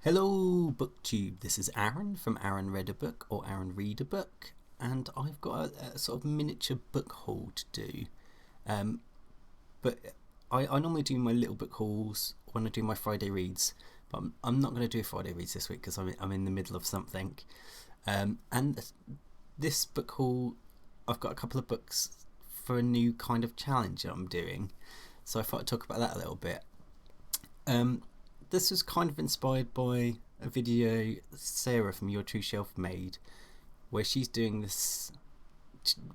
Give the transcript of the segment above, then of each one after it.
Hello, BookTube. This is Aaron from Aaron Read a Book or Aaron Read a Book, and I've got a sort of miniature book haul to do. But I normally do my little book hauls when I do my Friday reads, but I'm not going to do Friday reads this week because I'm in the middle of something. And this book haul, I've got a couple of books for a new kind of challenge that I'm doing, so I thought I'd talk about that a little bit. This was kind of inspired by a video Sarah from Your True Shelf made, where she's doing this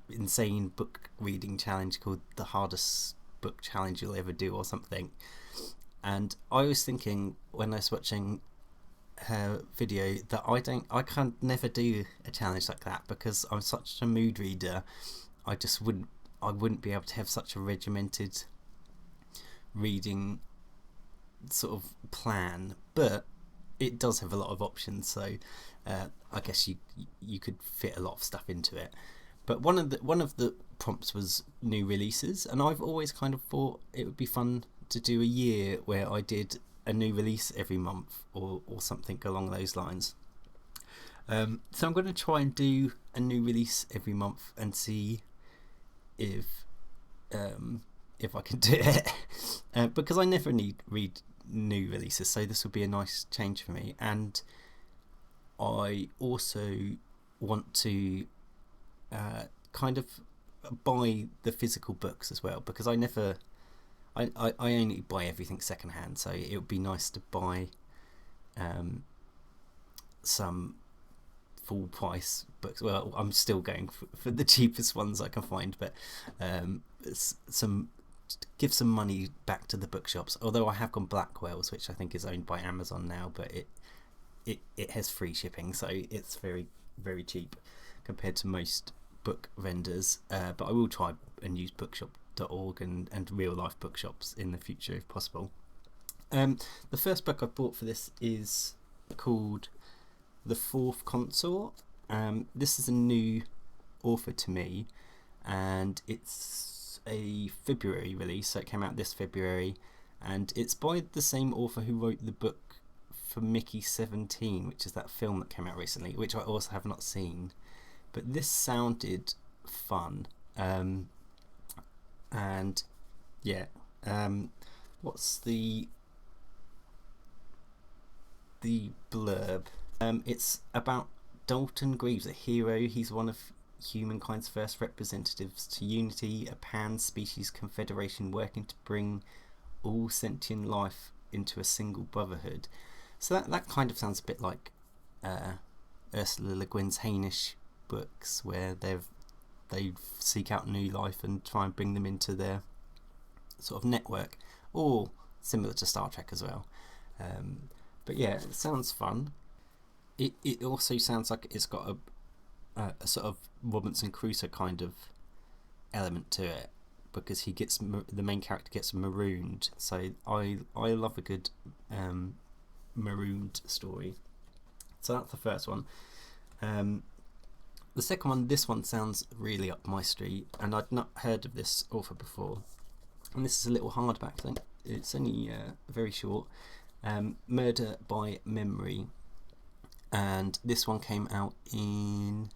insane book reading challenge called the hardest book challenge you'll ever do or something. And I was thinking when I was watching her video that I can't never do a challenge like that because I'm such a mood reader. I wouldn't be able to have such a regimented reading sort of plan, but it does have a lot of options, so I guess you could fit a lot of stuff into it. But one of the prompts was new releases, and I've always kind of thought it would be fun to do a year where I did a new release every month or something along those lines. So I'm going to try and do a new release every month and see if I can do it because I never read new releases, so this will be a nice change for me. And I also want to kind of buy the physical books as well, because I only buy everything secondhand, so it would be nice to buy some full price books. Well, I'm still going for the cheapest ones I can find, but give some money back to the bookshops. Although I have gone Blackwell's, which I think is owned by Amazon now, but it has free shipping, so it's very, very cheap compared to most book vendors. But I will try and use bookshop.org and real life bookshops in the future if possible. The first book I bought for this is called The Fourth Consort. This is a new author to me, and it's a February release, so it came out this February, and it's by the same author who wrote the book for Mickey 17, which is that film that came out recently, which I also have not seen. But this sounded fun, and yeah, what's the blurb? It's about Dalton Greaves, a hero. He's one of humankind's first representatives to unity, a pan-species confederation working to bring all sentient life into a single brotherhood. So that kind of sounds a bit like Ursula Le Guin's Hainish books, where they seek out new life and try and bring them into their sort of network, or similar to Star Trek as well. But yeah, it sounds fun. It also sounds like it's got a sort of Robinson Crusoe kind of element to it, because the main character gets marooned. So I love a good marooned story. So that's the first one. The second one, this one sounds really up my street, and I'd not heard of this author before. And this is a little hardback thing. It's only very short. Murder by Memory, and this one came out in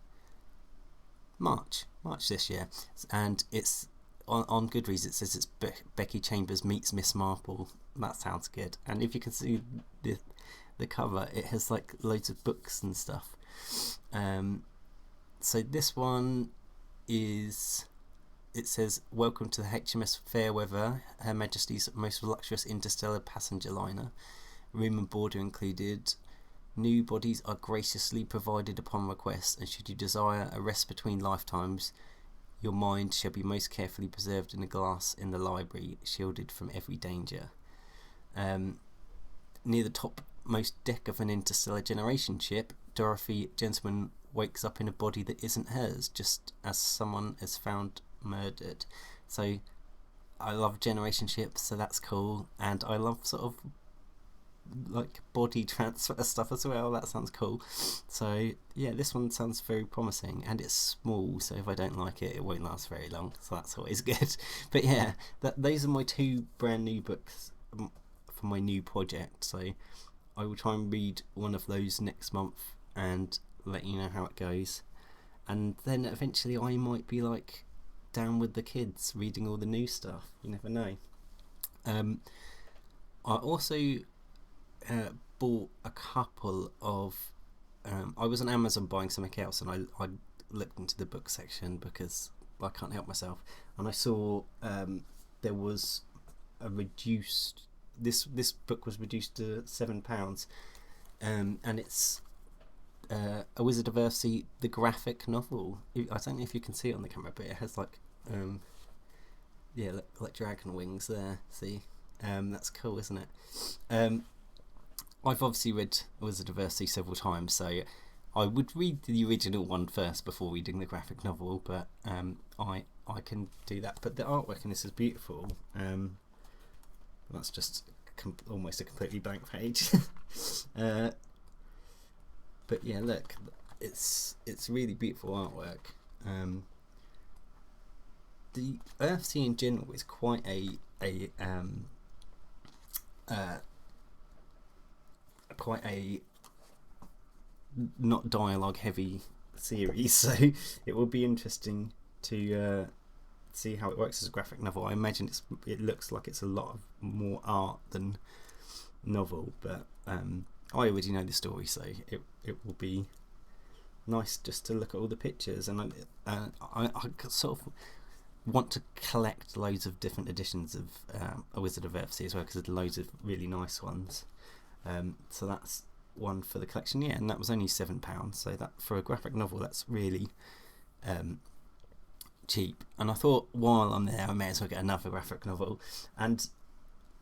March this year, and it's on Goodreads. It says it's Becky Chambers meets Miss Marple. That sounds good. And if you can see the cover, it has like loads of books and stuff. So this one is, it says, welcome to the HMS Fairweather, Her Majesty's most luxurious interstellar passenger liner. Room and board are included. New bodies are graciously provided upon request, and should you desire a rest between lifetimes, your mind shall be most carefully preserved in a glass in the library, shielded from every danger. Near the topmost deck of an interstellar generation ship, Dorothy Gentleman wakes up in a body that isn't hers, just as someone is found murdered. So I love generation ships, so that's cool, and I love sort of like body transfer stuff as well. That sounds cool. So yeah, this one sounds very promising, and it's small, so if I don't like it, it won't last very long, so that's always good. But yeah, those are my two brand new books for my new project. So I will try and read one of those next month and let you know how it goes. And then eventually I might be like down with the kids reading all the new stuff. You never know. I also bought a couple of I was on Amazon buying something else, and I looked into the book section because I can't help myself, and I saw there was a reduced this book was reduced to £7, and it's A Wizard of Earthsea, the graphic novel. I don't know if you can see it on the camera, but it has like like dragon wings there. See, that's cool, isn't it? I've obviously read A Wizard of Earthsea several times, so I would read the original one first before reading the graphic novel, but I can do that. But the artwork in this is beautiful. That's just almost a completely blank page. But yeah, look, it's really beautiful artwork. The Earthsea in general is quite a not dialogue heavy series, so it will be interesting to see how it works as a graphic novel. I imagine it looks like it's a lot more art than novel, but I already know the story, so it will be nice just to look at all the pictures. And I sort of want to collect loads of different editions of A Wizard of Earthsea as well, because there's loads of really nice ones. So that's one for the collection, yeah, and that was only £7. So that for a graphic novel, that's really cheap. And I thought, while I'm there, I may as well get another graphic novel. And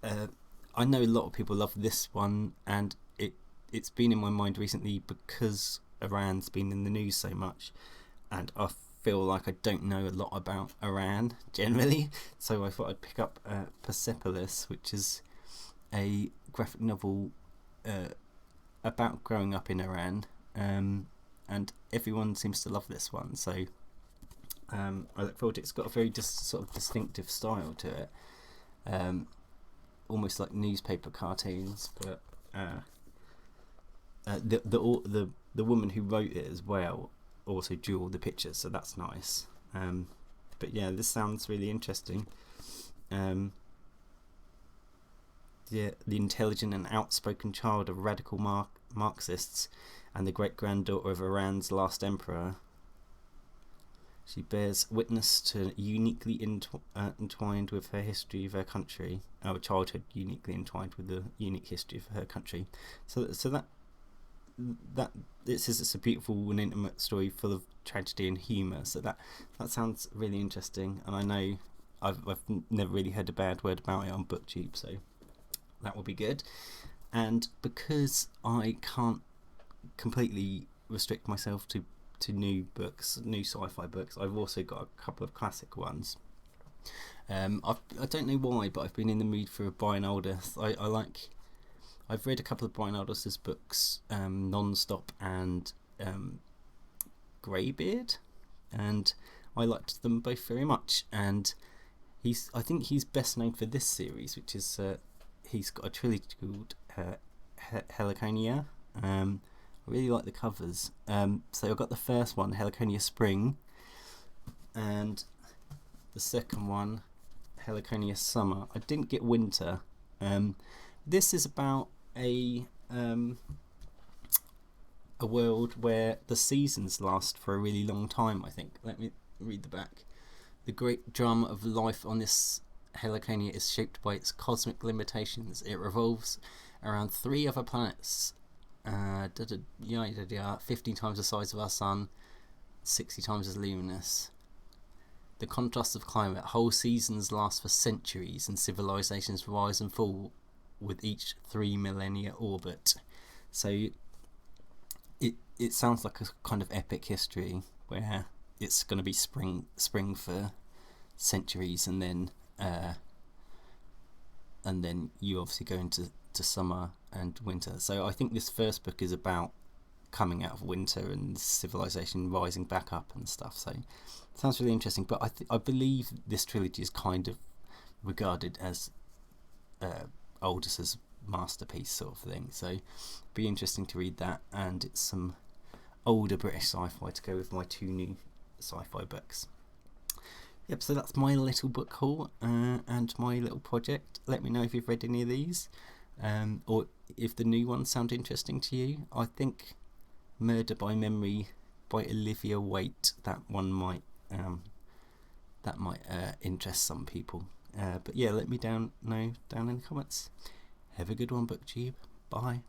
I know a lot of people love this one, and it's been in my mind recently because Iran's been in the news so much, and I feel like I don't know a lot about Iran generally. So I thought I'd pick up Pipilus, which is a graphic novel about growing up in Iran, and everyone seems to love this one, so I look forward to it. It's got a very sort of distinctive style to it, almost like newspaper cartoons, but the woman who wrote it as well also drew all the pictures, so that's nice. But yeah, this sounds really interesting. The intelligent and outspoken child of radical Marxists and the great-granddaughter of Iran's last emperor, she bears witness to uniquely entwined with her history of her country, our childhood uniquely entwined with the unique history of her country. So that it's a beautiful and intimate story full of tragedy and humour. So that sounds really interesting, and I know I've never really heard a bad word about it on BookTube, so that will be good. And because I can't completely restrict myself to new books, new sci-fi books, I've also got a couple of classic ones. I don't know why, but I've been in the mood for a Brian Aldiss. I've read a couple of Brian Aldiss's books, Non-Stop and Greybeard, and I liked them both very much. And I think he's best known for this series, which is he's got a trilogy called Helonia. I really like the covers. So I got the first one, Helonia Spring, and the second one, Helonia Summer. I didn't get Winter. This is about a world where the seasons last for a really long time, I think. Let me read the back. The great drama of life on this Helonia is shaped by its cosmic limitations. It revolves around 3 other planets, 15 times the size of our sun, 60 times as luminous. The contrast of climate, whole seasons last for centuries, and civilizations rise and fall with each 3 millennia orbit. So it sounds like a kind of epic history where it's going to be spring for centuries, and then you obviously go into summer and winter. So I think this first book is about coming out of winter and civilization rising back up and stuff. So it sounds really interesting. But I believe this trilogy is kind of regarded as Aldiss's masterpiece sort of thing. So be interesting to read that, and it's some older British sci-fi to go with my 2 new sci-fi books. Yep, so that's my little book haul and my little project. Let me know if you've read any of these, or if the new ones sound interesting to you. I think Murder by Memory by Olivia Waite, that one might interest some people. But yeah, let me know down in the comments. Have a good one, BookTube. Bye.